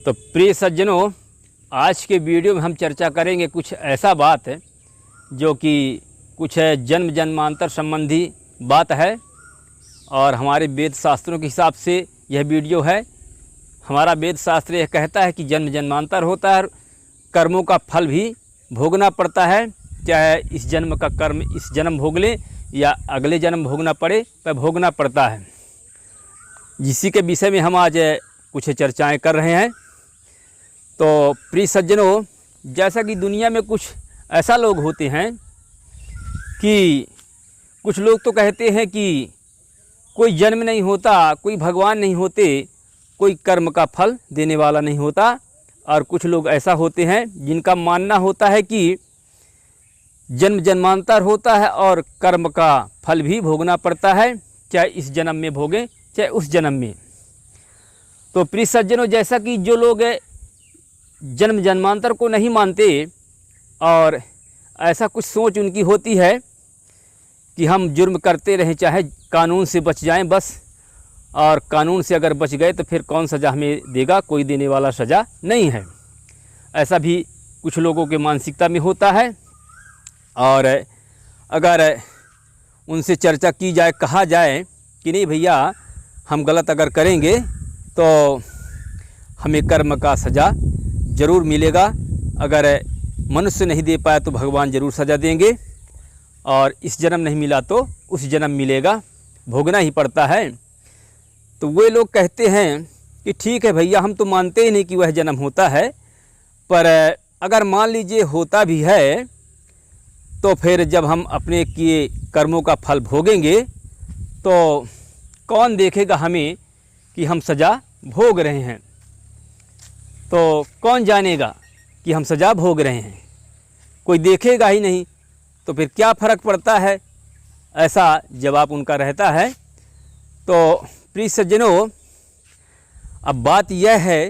तो प्रिय सज्जनों, आज के वीडियो में हम चर्चा करेंगे कुछ ऐसा बात है जो कि कुछ जन्म जन्मांतर संबंधी बात है और हमारे वेद शास्त्रों के हिसाब से यह वीडियो है। हमारा वेद शास्त्र यह कहता है कि जन्म जन्मांतर होता है, कर्मों का फल भी भोगना पड़ता है, चाहे इस जन्म का कर्म इस जन्म भोग लें या अगले जन्म भोगना पड़े पर भोगना पड़ता है। इसी के विषय में हम आज कुछ चर्चाएं कर रहे हैं। तो प्रिय सज्जनों, जैसा कि दुनिया में कुछ ऐसा लोग होते हैं कि कुछ लोग तो कहते हैं कि कोई जन्म नहीं होता, कोई भगवान नहीं होते, कोई कर्म का फल देने वाला नहीं होता। और कुछ लोग ऐसा होते हैं जिनका मानना होता है कि जन्म जन्मांतर होता है और कर्म का फल भी भोगना पड़ता है, चाहे इस जन्म में भोगें चाहे उस जन्म में। तो प्रिय सज्जनों, जैसा कि जो लोग जन्म जन्मांतर को नहीं मानते और ऐसा कुछ सोच उनकी होती है कि हम जुर्म करते रहें, चाहे कानून से बच जाएं बस, और कानून से अगर बच गए तो फिर कौन सज़ा हमें देगा, कोई देने वाला सज़ा नहीं है। ऐसा भी कुछ लोगों के मानसिकता में होता है। और अगर उनसे चर्चा की जाए, कहा जाए कि नहीं भैया, हम गलत अगर करेंगे तो हमें कर्म का सज़ा ज़रूर मिलेगा, अगर मनुष्य नहीं दे पाया तो भगवान ज़रूर सज़ा देंगे, और इस जन्म नहीं मिला तो उस जन्म मिलेगा, भोगना ही पड़ता है। तो वे लोग कहते हैं कि ठीक है भैया, हम तो मानते ही नहीं कि वह जन्म होता है, पर अगर मान लीजिए होता भी है तो फिर जब हम अपने किए कर्मों का फल भोगेंगे तो कौन देखेगा हमें कि हम सज़ा भोग रहे हैं? तो कौन जानेगा कि हम सज़ा भोग रहे हैं? कोई देखेगा ही नहीं, तो फिर क्या फ़र्क पड़ता है? ऐसा जवाब उनका रहता है। तो प्रिय सज्जनों, अब बात यह है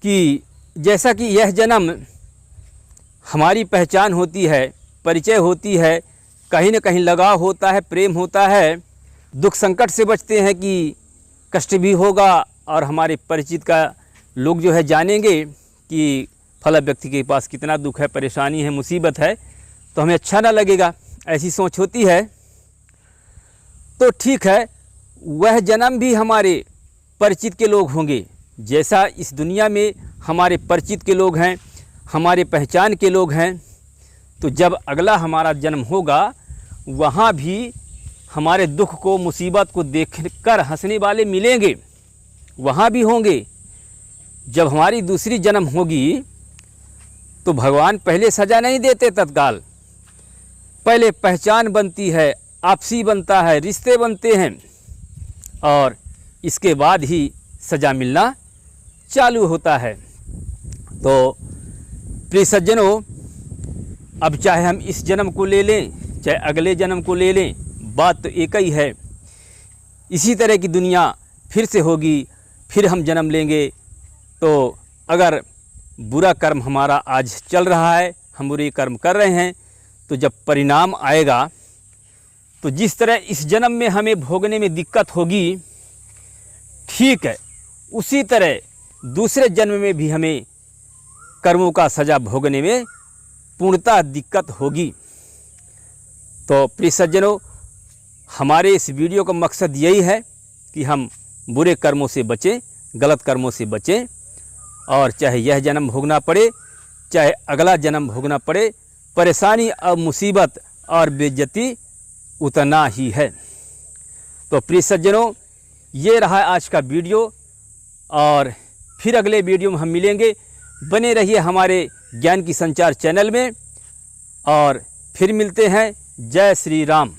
कि जैसा कि यह जन्म हमारी पहचान होती है, परिचय होती है, कहीं न कहीं लगाव होता है, प्रेम होता है, दुख संकट से बचते हैं कि कष्ट भी होगा और हमारे परिचित का लोग जो है जानेंगे कि फला व्यक्ति के पास कितना दुख है, परेशानी है, मुसीबत है, तो हमें अच्छा ना लगेगा, ऐसी सोच होती है। तो ठीक है, वह जन्म भी हमारे परिचित के लोग होंगे, जैसा इस दुनिया में हमारे परिचित के लोग हैं, हमारे पहचान के लोग हैं। तो जब अगला हमारा जन्म होगा, वहाँ भी हमारे दुख को, मुसीबत को देखकर हंसने वाले मिलेंगे, वहाँ भी होंगे। जब हमारी दूसरी जन्म होगी तो भगवान पहले सज़ा नहीं देते तत्काल, पहले पहचान बनती है, आपसी बनता है, रिश्ते बनते हैं, और इसके बाद ही सज़ा मिलना चालू होता है। तो प्रिय सज्जनों, अब चाहे हम इस जन्म को ले लें चाहे अगले जन्म को ले लें, बात तो एक ही है। इसी तरह की दुनिया फिर से होगी, फिर हम जन्म लेंगे। तो अगर बुरा कर्म हमारा आज चल रहा है, हम बुरे कर्म कर रहे हैं, तो जब परिणाम आएगा तो जिस तरह इस जन्म में हमें भोगने में दिक्कत होगी, ठीक है उसी तरह दूसरे जन्म में भी हमें कर्मों का सज़ा भोगने में पूर्णतः दिक्कत होगी। तो प्रिय सज्जनों, हमारे इस वीडियो का मकसद यही है कि हम बुरे कर्मों से बचें, गलत कर्मों से बचें, और चाहे यह जन्म भोगना पड़े चाहे अगला जन्म भोगना पड़े, परेशानी और मुसीबत और बेइज्जती उतना ही है। तो प्रिय सज्जनों, ये रहा आज का वीडियो, और फिर अगले वीडियो में हम मिलेंगे। बने रहिए हमारे ज्ञान की संचार चैनल में, और फिर मिलते हैं। जय श्री राम।